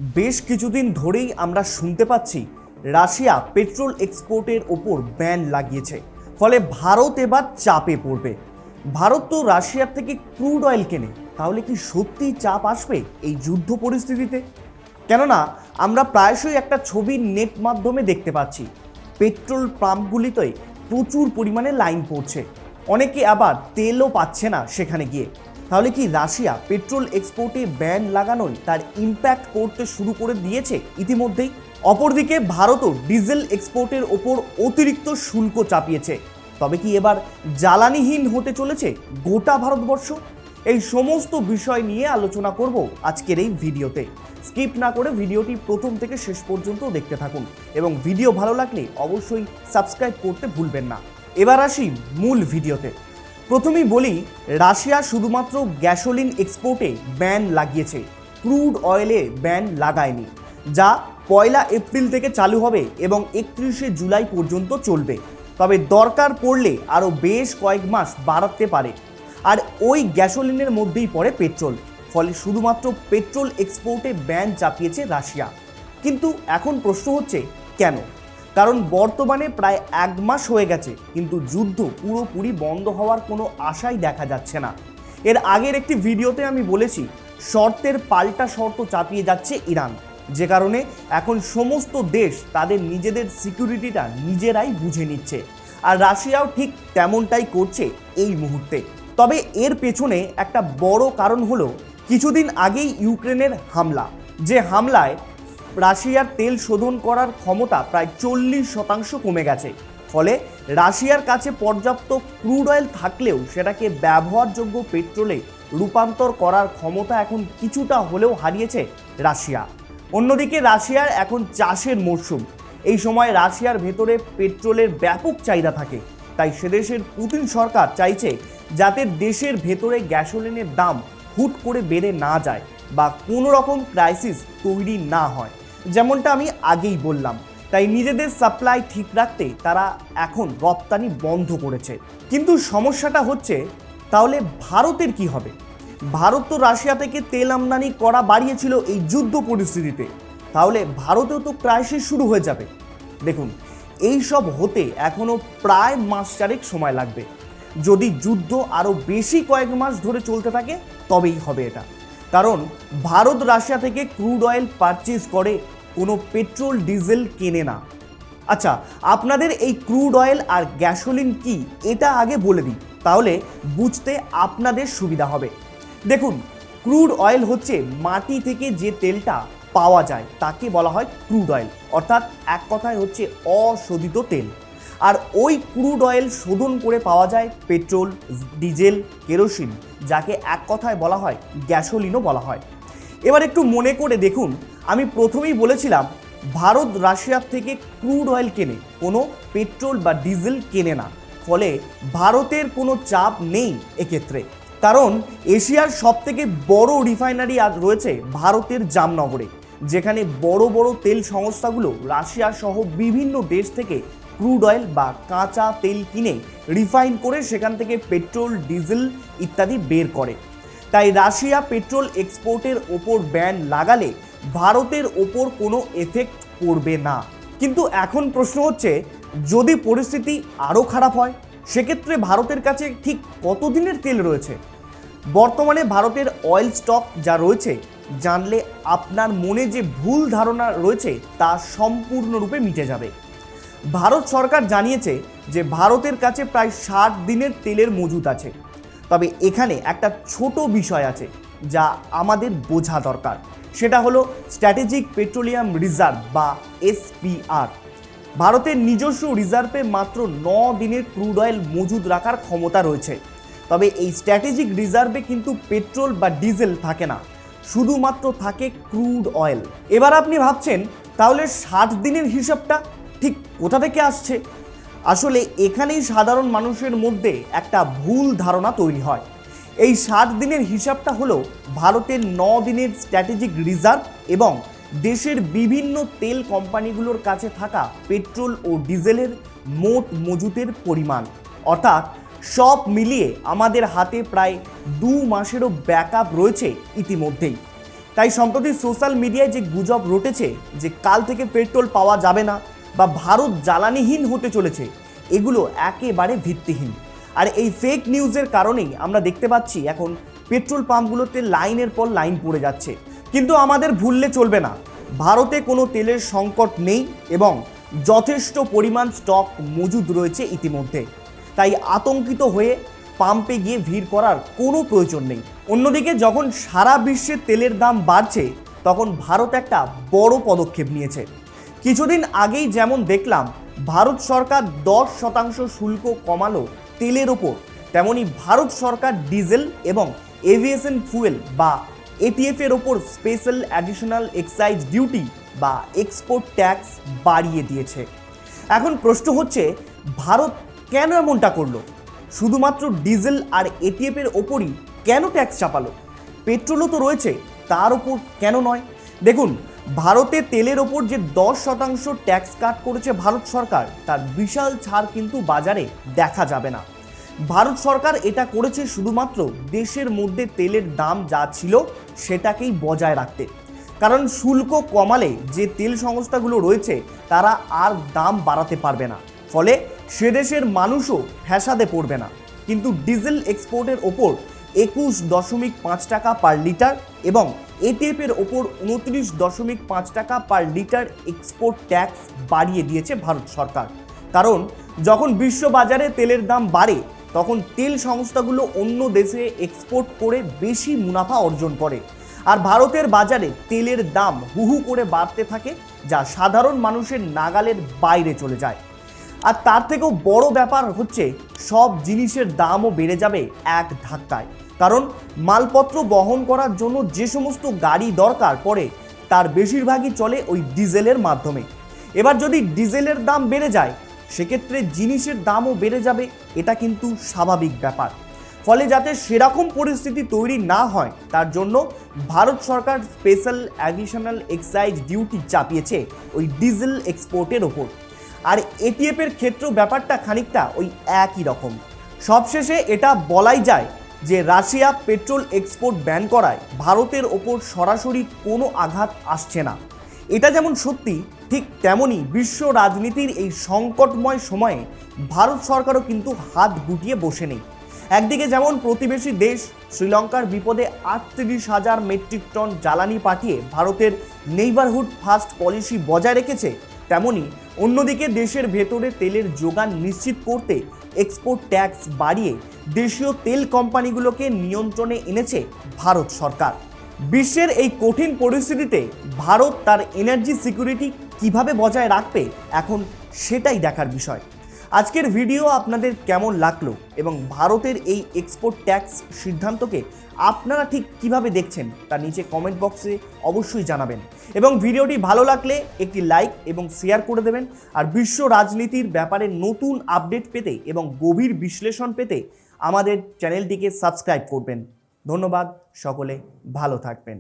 বেশ কিছুদিন ধরেই আমরা শুনতে পাচ্ছি রাশিয়া পেট্রোল এক্সপোর্টের ওপর ব্যান লাগিয়েছে। ফলে ভারত এবার চাপে পড়বে। ভারত তো রাশিয়ার থেকে ক্রুড অয়েল কেনে, তাহলে কি সত্যিই চাপ আসবে এই যুদ্ধ পরিস্থিতিতে? কেননা আমরা প্রায়শই একটা ছবি নেট মাধ্যমে দেখতে পাচ্ছি, পেট্রোল পাম্পগুলিতে প্রচুর পরিমাণে লাইন পড়ছে, অনেকে আবার তেলও পাচ্ছে না সেখানে গিয়ে। তাহলে কি রাশিয়া পেট্রোল এক্সপোর্টে ব্যান লাগানোয় তার ইম্প্যাক্ট পড়তে শুরু করে দিয়েছে ইতিমধ্যেই? অপরদিকে ভারতও ডিজেল এক্সপোর্টের ওপর অতিরিক্ত শুল্ক চাপিয়েছে। তবে কি এবার জ্বালানিহীন হতে চলেছে গোটা ভারতবর্ষ? এই সমস্ত বিষয় নিয়ে আলোচনা করব আজকের এই ভিডিওতে। স্কিপ না করে ভিডিওটি প্রথম থেকে শেষ পর্যন্ত দেখতে থাকুন এবং ভিডিও ভালো লাগলে অবশ্যই সাবস্ক্রাইব করতে ভুলবেন না। এবার আসি মূল ভিডিওতে। প্রথমেই বলি, রাশিয়া শুধুমাত্র গ্যাসোলিন এক্সপোর্টে ব্যান লাগিয়েছে, ক্রুড অয়েলে ব্যান লাগায়নি, যা 1 এপ্রিল থেকে চালু হবে এবং 31 জুলাই পর্যন্ত চলবে। তবে দরকার পড়লে আরও বেশ কয়েক মাস বাড়াতে পারে। আর ওই গ্যাসোলিনের মধ্যেই পড়ে পেট্রোল। ফলে শুধুমাত্র পেট্রোল এক্সপোর্টে ব্যান চাপিয়েছে রাশিয়া। কিন্তু এখন প্রশ্ন হচ্ছে কেন? কারণ বর্তমানে প্রায় 1 মাস হয়ে গেছে, কিন্তু যুদ্ধ পুরোপুরি বন্ধ হওয়ার কোনো আশাই দেখা যাচ্ছে না। এর আগের একটি ভিডিওতে আমি বলেছি, শর্তের পাল্টা শর্ত চাপিয়ে যাচ্ছে ইরান, যে কারণে এখন সমস্ত দেশ তাদের নিজেদের সিকিউরিটিটা নিজেরাই বুঝে নিচ্ছে। আর রাশিয়াও ঠিক তেমনটাই করছে এই মুহূর্তে। তবে এর পেছনে একটা বড় কারণ হলো কিছুদিন আগেই ইউক্রেনের হামলা, যে হামলায় রাশিয়ার তেল শোধন করার ক্ষমতা প্রায় 40% কমে গেছে। ফলে রাশিয়ার কাছে পর্যাপ্ত ক্রুড অয়েল থাকলেও সেটাকে ব্যবহারযোগ্য পেট্রোলে রূপান্তর করার ক্ষমতা এখন কিছুটা হলেও হারিয়েছে রাশিয়া। অন্যদিকে রাশিয়ার এখন চাষের মরশুম। এই সময় রাশিয়ার ভেতরে পেট্রোলের ব্যাপক চাহিদা থাকে। তাই সেদেশের পুতিন সরকার চাইছে যাতে দেশের ভেতরে গ্যাসোলিনের দাম হুট করে বেড়ে না যায় বা কোনো রকম ক্রাইসিস তৈরি না হয়, যেমনটা আমি আগেই বললাম। তাই নিজেদের সাপ্লাই ঠিক রাখতে তারা এখন রপ্তানি বন্ধ করেছে। কিন্তু সমস্যাটা হচ্ছে, তাহলে ভারতের কি হবে? ভারত তো রাশিয়া থেকে তেল আমদানি করা বাড়িয়েছিল এই যুদ্ধ পরিস্থিতিতে, তাহলে ভারতেও তো ক্রাইসিস শুরু হয়ে যাবে। দেখুন, এই সব হতে এখনও প্রায় মাস চারেক সময় লাগবে। যদি যুদ্ধ আরও বেশি কয়েক মাস ধরে চলতে থাকে তবেই হবে এটা। কারণ ভারত রাশিয়া থেকে ক্রুড অয়েল পারচেজ করে, কোনো পেট্রোল ডিজেল কেনে না। আচ্ছা, আপনাদের এই ক্রুড অয়েল আর গ্যাসোলিন কি এটা আগে বলে দিই, তাহলে বুঝতে আপনাদের সুবিধা হবে। দেখুন, ক্রুড অয়েল হচ্ছে মাটি থেকে যে তেলটা পাওয়া যায় তাকে বলা হয় ক্রুড অয়েল, অর্থাৎ এক কথায় হচ্ছে অশোধিত তেল। আর ওই ক্রুড অয়েল শোধন করে পাওয়া যায় পেট্রোল, ডিজেল, কেরোসিন, যাকে এক কথায় বলা হয় গ্যাসোলিনও বলা হয়। এবার একটু মনে করে দেখুন, আমি প্রথমেই বলেছিলাম ভারত রাশিয়ার থেকে ক্রুড অয়েল কেনে, কোনো পেট্রোল বা ডিজেল কেনে না। ফলে ভারতের কোনো চাপ নেই এক্ষেত্রে। কারণ এশিয়ার সবথেকে বড় রিফাইনারি আজ রয়েছে ভারতের জামনগরে, যেখানে বড় বড় তেল সংস্থাগুলো রাশিয়া সহ বিভিন্ন দেশ থেকে ক্রুড অয়েল বা কাঁচা তেল কিনে রিফাইন করে সেখান থেকে পেট্রোল, ডিজেল ইত্যাদি বের করে। তাই রাশিয়া পেট্রোল এক্সপোর্টের ওপর ব্যান লাগালে ভারতের ওপর কোনো এফেক্ট পড়বে না। কিন্তু এখন প্রশ্ন হচ্ছে, যদি পরিস্থিতি আরও খারাপ হয়, সেক্ষেত্রে ভারতের কাছে ঠিক কতদিনের তেল রয়েছে? বর্তমানে ভারতের অয়েল স্টক যা রয়েছে, জানলে আপনার মনে যে ভুল ধারণা রয়েছে তা সম্পূর্ণরূপে মিটে যাবে। ভারত সরকার জানিয়েছে যে ভারতের কাছে প্রায় 60 দিনের তেলের মজুদ আছে। তবে এখানে একটা ছোট বিষয় আছে যা আমাদের বোঝা দরকার, সেটা হলো স্ট্র্যাটেজিক পেট্রোলিয়াম রিজার্ভ বা এসপিআর। ভারতের নিজস্ব রিজার্ভে মাত্র 9 দিনের ক্রুড অয়েল মজুদ রাখার ক্ষমতা রয়েছে। তবে এই স্ট্র্যাটেজিক রিজার্ভে কিন্তু পেট্রোল বা ডিজেল থাকে না, শুধুমাত্র থাকে ক্রুড অয়েল। এবার আপনি ভাবছেন, তাহলে 60 দিনের হিসাবটা ঠিক কোথা থেকে আসছে? আসলে এখানেই সাধারণ মানুষের মধ্যে একটা ভুল ধারণা তৈরি হয়। এই 60 দিনের হিসাবটা হলো ভারতের 9 দিনের স্ট্র্যাটেজিক রিজার্ভ এবং দেশের বিভিন্ন তেল কোম্পানিগুলোর কাছে থাকা পেট্রোল ও ডিজেলের মোট মজুতের পরিমাণ। অর্থাৎ সব মিলিয়ে আমাদের হাতে প্রায় 2 মাসেরও ব্যাকআপ রয়েছে ইতিমধ্যেই। তাই সম্প্রতি সোশ্যাল মিডিয়ায় যে গুজব রটেছে যে কাল থেকে পেট্রোল পাওয়া যাবে না বা ভারত জ্বালানিহীন হতে চলেছে, এগুলো একেবারে ভিত্তিহীন। আর এই ফেক নিউজের কারণেই আমরা দেখতে পাচ্ছি এখন পেট্রোল পাম্পগুলোতে লাইনের পর লাইন পড়ে যাচ্ছে। কিন্তু আমাদের ভুললে চলবে না, ভারতে কোনো তেলের সংকট নেই এবং যথেষ্ট পরিমাণ স্টক মজুদ রয়েছে ইতিমধ্যে। তাই আতঙ্কিত হয়ে পাম্পে গিয়ে ভিড় করার কোনো প্রয়োজন নেই। অন্যদিকে যখন সারা বিশ্বে তেলের দাম বাড়ছে, তখন ভারত একটা বড় পদক্ষেপ নিয়েছে। কিছুদিন আগেই যেমন দেখলাম ভারত সরকার 10% শুল্ক কমালো তেলের ওপর, তেমনি ভারত সরকার ডিজেল এবং এভিয়েশন ফুয়েল বা এটিএফ এর ওপর স্পেশাল অ্যাডিশনাল এক্সাইজ ডিউটি বা এক্সপোর্ট ট্যাক্স বাড়িয়ে দিয়েছে। এখন প্রশ্ন হচ্ছে, ভারত কেন এমনটা করলো? শুধুমাত্র ডিজেল আর এটিএফ এর ওপরই কেন ট্যাক্স চাপালো? পেট্রোলও তো রয়েছে, তার ওপর কেন নয়? দেখুন, ভারতে তেলের ওপর যে 10% ট্যাক্স কাট করেছে ভারত সরকার, তার বিশাল ছাড় কিন্তু বাজারে দেখা যাবে না। ভারত সরকার এটা করেছে শুধুমাত্র দেশের মধ্যে তেলের দাম যা ছিল সেটাকেই বজায় রাখতে। কারণ শুল্ক কমালে যে তেল সংস্থাগুলো রয়েছে তারা আর দাম বাড়াতে পারবে না, ফলে সে দেশের মানুষও ফ্যাসাদে পড়বে না। কিন্তু ডিজেল এক্সপোর্টের ওপর 21.5 টাকা পার লিটার এবং এটিএফ এর ওপর 29.5 টাকা পার লিটার এক্সপোর্ট ট্যাক্স বাড়িয়ে দিয়েছে ভারত সরকার। কারণ যখন বিশ্ববাজারে তেলের দাম বাড়ে, তখন তেল সংস্থাগুলো অন্য দেশে এক্সপোর্ট করে বেশি মুনাফা অর্জন করে। আর ভারতের বাজারে তেলের দাম হুহু করে বাড়তে থাকে, যা সাধারণ মানুষের নাগালের বাইরে চলে যায়। আর তার থেকেও বড় ব্যাপার হচ্ছে, সব জিনিসের দামও বেড়ে যাবে এক ধাক্কায়। কারণ মালপত্র বহন করার জন্য যে সমস্ত গাড়ি দরকার পড়ে, তার বেশিরভাগই চলে ওই ডিজেলের মাধ্যমে। এবার যদি ডিজেলের দাম বেড়ে যায়, সেক্ষেত্রে জিনিসের দামও বেড়ে যাবে, এটা কিন্তু স্বাভাবিক ব্যাপার। ফলে যাতে সেরকম পরিস্থিতি তৈরি না হয়, তার জন্য ভারত সরকার স্পেশাল অ্যাডিশনাল এক্সাইজ ডিউটি চাপিয়েছে ওই ডিজেল এক্সপোর্টের ওপর। আর এটিএফ এর ক্ষেত্রেও ব্যাপারটা খানিকটা ওই একই রকম। সবশেষে এটা বলাই যায় যে রাশিয়া পেট্রোল এক্সপোর্ট ব্যান করায় ভারতের ওপর সরাসরি কোনো আঘাত আসছে না। এটা যেমন সত্যি, ঠিক তেমনই বিশ্ব রাজনীতির এই সংকটময় সময়ে ভারত সরকারও কিন্তু হাত গুটিয়ে বসে নেই। একদিকে যেমন প্রতিবেশী দেশ শ্রীলঙ্কার বিপদে 38,000 মেট্রিক টন জ্বালানি পাঠিয়ে ভারতের নেইবারহুড ফার্স্ট পলিসি বজায় রেখেছে, তেমনি অন্যদিকে দেশের ভেতরে তেলের যোগান নিশ্চিত করতে এক্সপোর্ট ট্যাক্স বাড়িয়ে দেশীয় তেল কোম্পানিগুলোকে নিয়ন্ত্রণে এনেছে ভারত সরকার। বিশ্বের এই কঠিন পরিস্থিতিতে ভারত তার এনার্জি সিকিউরিটি কিভাবে বজায় রাখবে, এখন সেটাই দেখার বিষয়। আজকের ভিডিও আপনাদের কেমন লাগলো এবং ভারতের এই এক্সপোর্ট ট্যাক্স সিদ্ধান্তকে আপনারা ঠিক কিভাবে দেখছেন তা নিচে কমেন্ট বক্সে অবশ্যই জানাবেন। এবং ভিডিওটি ভালো লাগলে একটি লাইক এবং শেয়ার করে দেবেন। আর বিশ্ব রাজনীতির ব্যাপারে নতুন আপডেট পেতে এবং গভীর বিশ্লেষণ পেতে আমাদের চ্যানেলটিকে সাবস্ক্রাইব করবেন। ধন্যবাদ, সকলে ভালো থাকবেন।